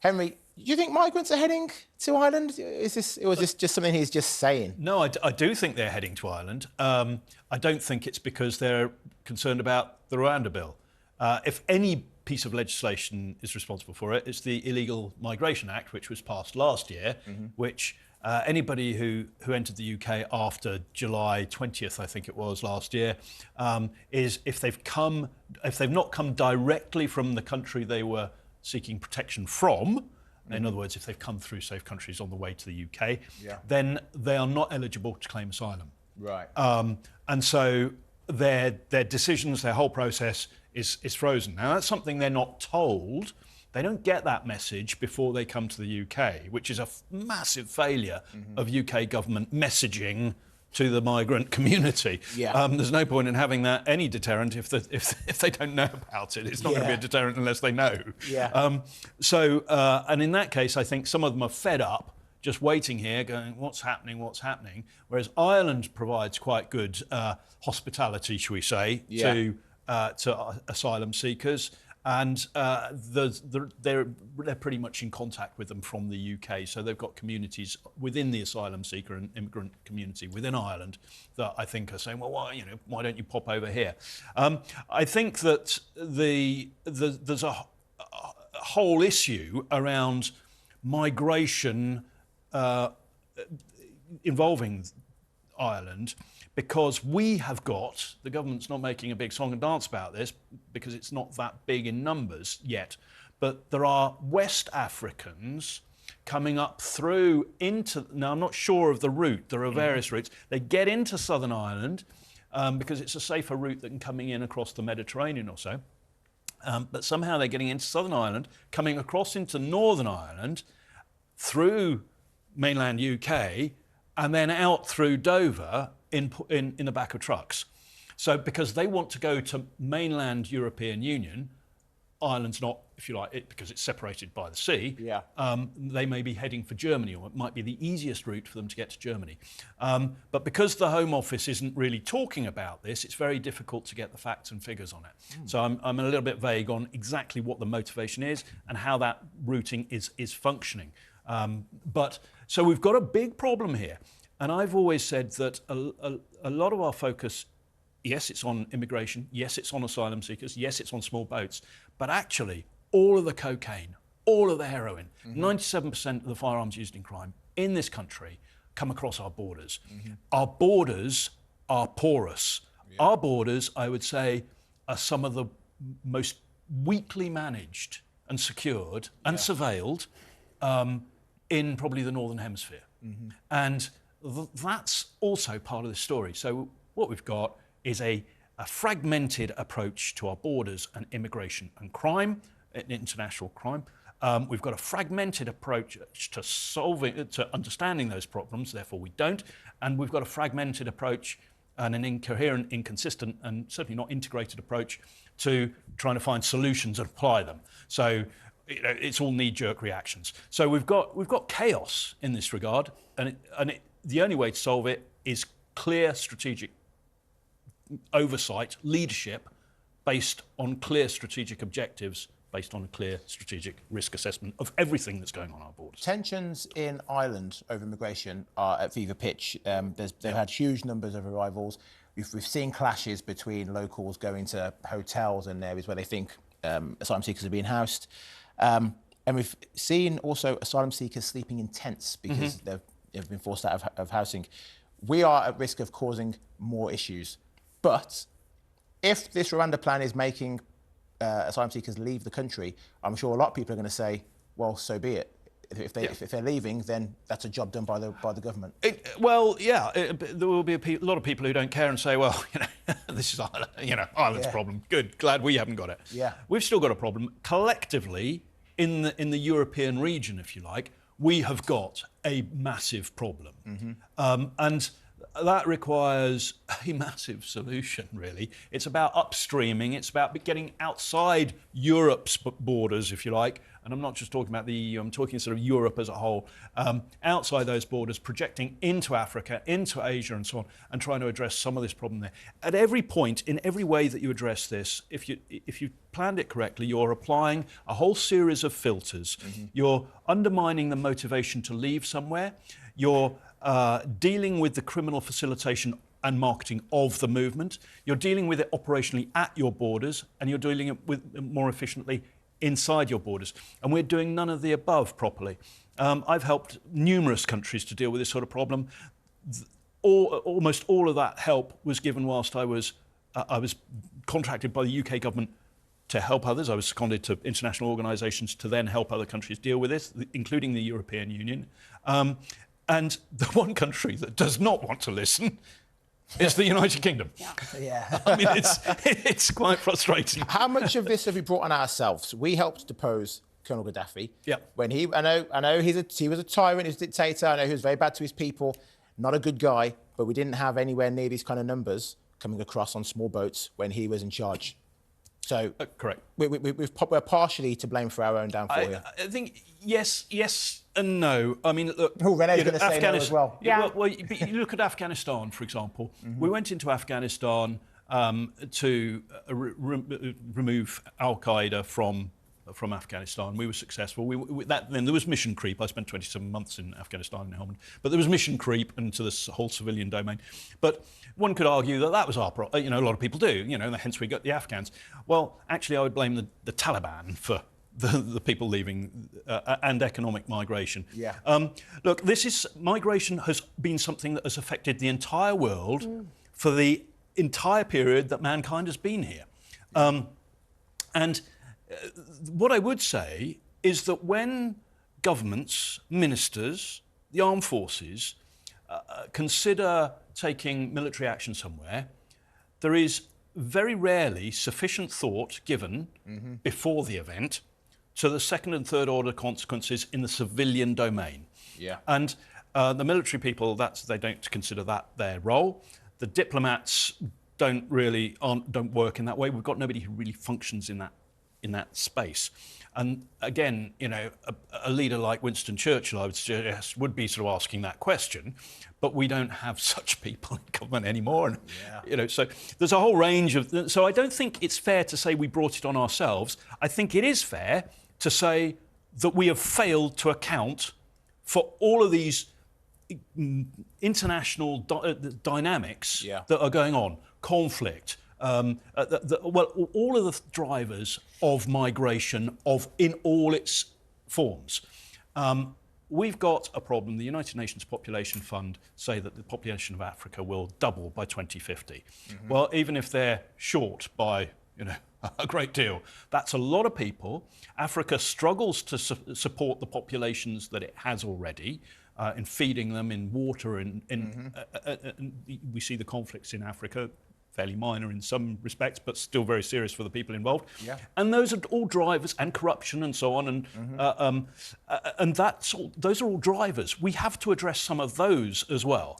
Henry, do you think migrants are heading to Ireland? Was this just something he's just saying? No, I do think they're heading to Ireland. I don't think it's because they're concerned about the Rwanda bill. If any piece of legislation is responsible for it, it's the Illegal Migration Act, which was passed last year, which anybody who entered the UK after July 20th, I think it was last year, is if they've not come directly from the country they were seeking protection from, in other words, if they've come through safe countries on the way to the UK, then they are not eligible to claim asylum. Right. And so their decisions, their whole process is frozen. Now, that's something they're not told. They don't get that message before they come to the UK, which is a massive failure of UK government messaging to the migrant community. There's no point in having that any deterrent if they don't know about it. It's not going to be a deterrent unless they know. And in that case, I think some of them are fed up, just waiting here, going, what's happening, what's happening? Whereas Ireland provides quite good hospitality, shall we say, to asylum seekers. And they're pretty much in contact with them from the UK. So they've got communities within the asylum seeker and immigrant community within Ireland that I think are saying, well, why don't you pop over here? I think that there's a whole issue around migration involving Ireland, because we have got, the government's not making a big song and dance about this because it's not that big in numbers yet, but there are West Africans coming up through into, now I'm not sure of the route, there are various routes, they get into Southern Ireland because it's a safer route than coming in across the Mediterranean or so, but somehow they're getting into Southern Ireland, coming across into Northern Ireland, through mainland UK, and then out through Dover in the back of trucks. So because they want to go to mainland European Union, Ireland's not, if you like, because it's separated by the sea, they may be heading for Germany, or it might be the easiest route for them to get to Germany. But because the Home Office isn't really talking about this, it's very difficult to get the facts and figures on it. So I'm a little bit vague on exactly what the motivation is and how that routing is functioning. So we've got a big problem here. And I've always said that a lot of our focus, yes, it's on immigration, yes, it's on asylum seekers, yes, it's on small boats, but actually all of the cocaine, all of the heroin, 97% of the firearms used in crime in this country come across our borders. Our borders are porous. Our borders, I would say, are some of the most weakly managed and secured and surveilled in probably the Northern Hemisphere. And that's also part of the story. So what we've got is a fragmented approach to our borders and immigration and crime, international crime. We've got a fragmented approach to understanding those problems, therefore we don't. And we've got a fragmented approach and an incoherent, inconsistent, and certainly not integrated approach to trying to find solutions and apply them. So it's all knee-jerk reactions. So we've got chaos in this regard, and the only way to solve it is clear strategic oversight, leadership, based on clear strategic objectives, based on a clear strategic risk assessment of everything that's going on our borders. Tensions in Ireland over immigration are at fever pitch. They've had huge numbers of arrivals. We've seen clashes between locals going to hotels and areas where they think asylum seekers are being housed. And we've seen also asylum seekers sleeping in tents because they've been forced out of housing. We are at risk of causing more issues. But if this Rwanda plan is making asylum seekers leave the country, I'm sure a lot of people are going to say, well, so be it. If they're leaving, then that's a job done by the government. There will be a lot of people who don't care and say, well, this is Ireland's problem. Good, glad we haven't got it. We've still got a problem collectively in the European region, if you like. We have got a massive problem, and that requires a massive solution, really. It's about upstreaming, it's about getting outside Europe's borders, if you like, and I'm not just talking about the EU, I'm talking sort of Europe as a whole, outside those borders, projecting into Africa, into Asia and so on, and trying to address some of this problem there. At every point, in every way that you address this, if you planned it correctly, you're applying a whole series of filters. You're undermining the motivation to leave somewhere. You're dealing with the criminal facilitation and marketing of the movement. You're dealing with it operationally at your borders, and you're dealing with it more efficiently inside your borders. And we're doing none of the above properly. I've helped numerous countries to deal with this sort of problem. Almost all of that help was given whilst I was contracted by the UK government to help others. I was seconded to international organisations to then help other countries deal with this, including the European Union. And the one country that does not want to listen is the United Kingdom. Yeah. I mean, it's quite frustrating. How much of this have we brought on ourselves? We helped depose Colonel Gaddafi. Yeah. When I know he was a tyrant, he was a dictator. I know he was very bad to his people, not a good guy. But we didn't have anywhere near these kind of numbers coming across on small boats when he was in charge. So correct. We're partially to blame for our own downfall here. I think yes and no. I mean, look. Oh, René's going to say no as well. Yeah. Well, you look at Afghanistan, for example. We went into Afghanistan to remove Al Qaeda from Afghanistan. We were successful. Then there was mission creep. I spent 27 months in Afghanistan in Helmand. But there was mission creep into this whole civilian domain. But one could argue that was our problem. A lot of people do. Hence we got the Afghans. Well, actually, I would blame the Taliban for the people leaving and economic migration. Yeah. Look, migration has been something that has affected the entire world for the entire period that mankind has been here. What I would say is that when governments, ministers, the armed forces consider taking military action somewhere, there is very rarely sufficient thought given before the event to the second and third order consequences in the civilian domain. Yeah. And the military people, they don't consider that their role. The diplomats don't work in that way. We've got nobody who really functions in that space. And again, a leader like Winston Churchill, I would suggest, would be sort of asking that question, but we don't have such people in government anymore. And, so there's a whole range of... So I don't think it's fair to say we brought it on ourselves. I think it is fair to say that we have failed to account for all of these international dynamics that are going on, conflict, all of the drivers of migration in all its forms. We've got a problem. The United Nations Population Fund say that the population of Africa will double by 2050. Well, even if they're short by a great deal, that's a lot of people. Africa struggles to support the populations that it has already. In feeding them in water, we see the conflicts in Africa, fairly minor in some respects, but still very serious for the people involved. Yeah. And those are all drivers, and corruption and so on, and those are all drivers. We have to address some of those as well.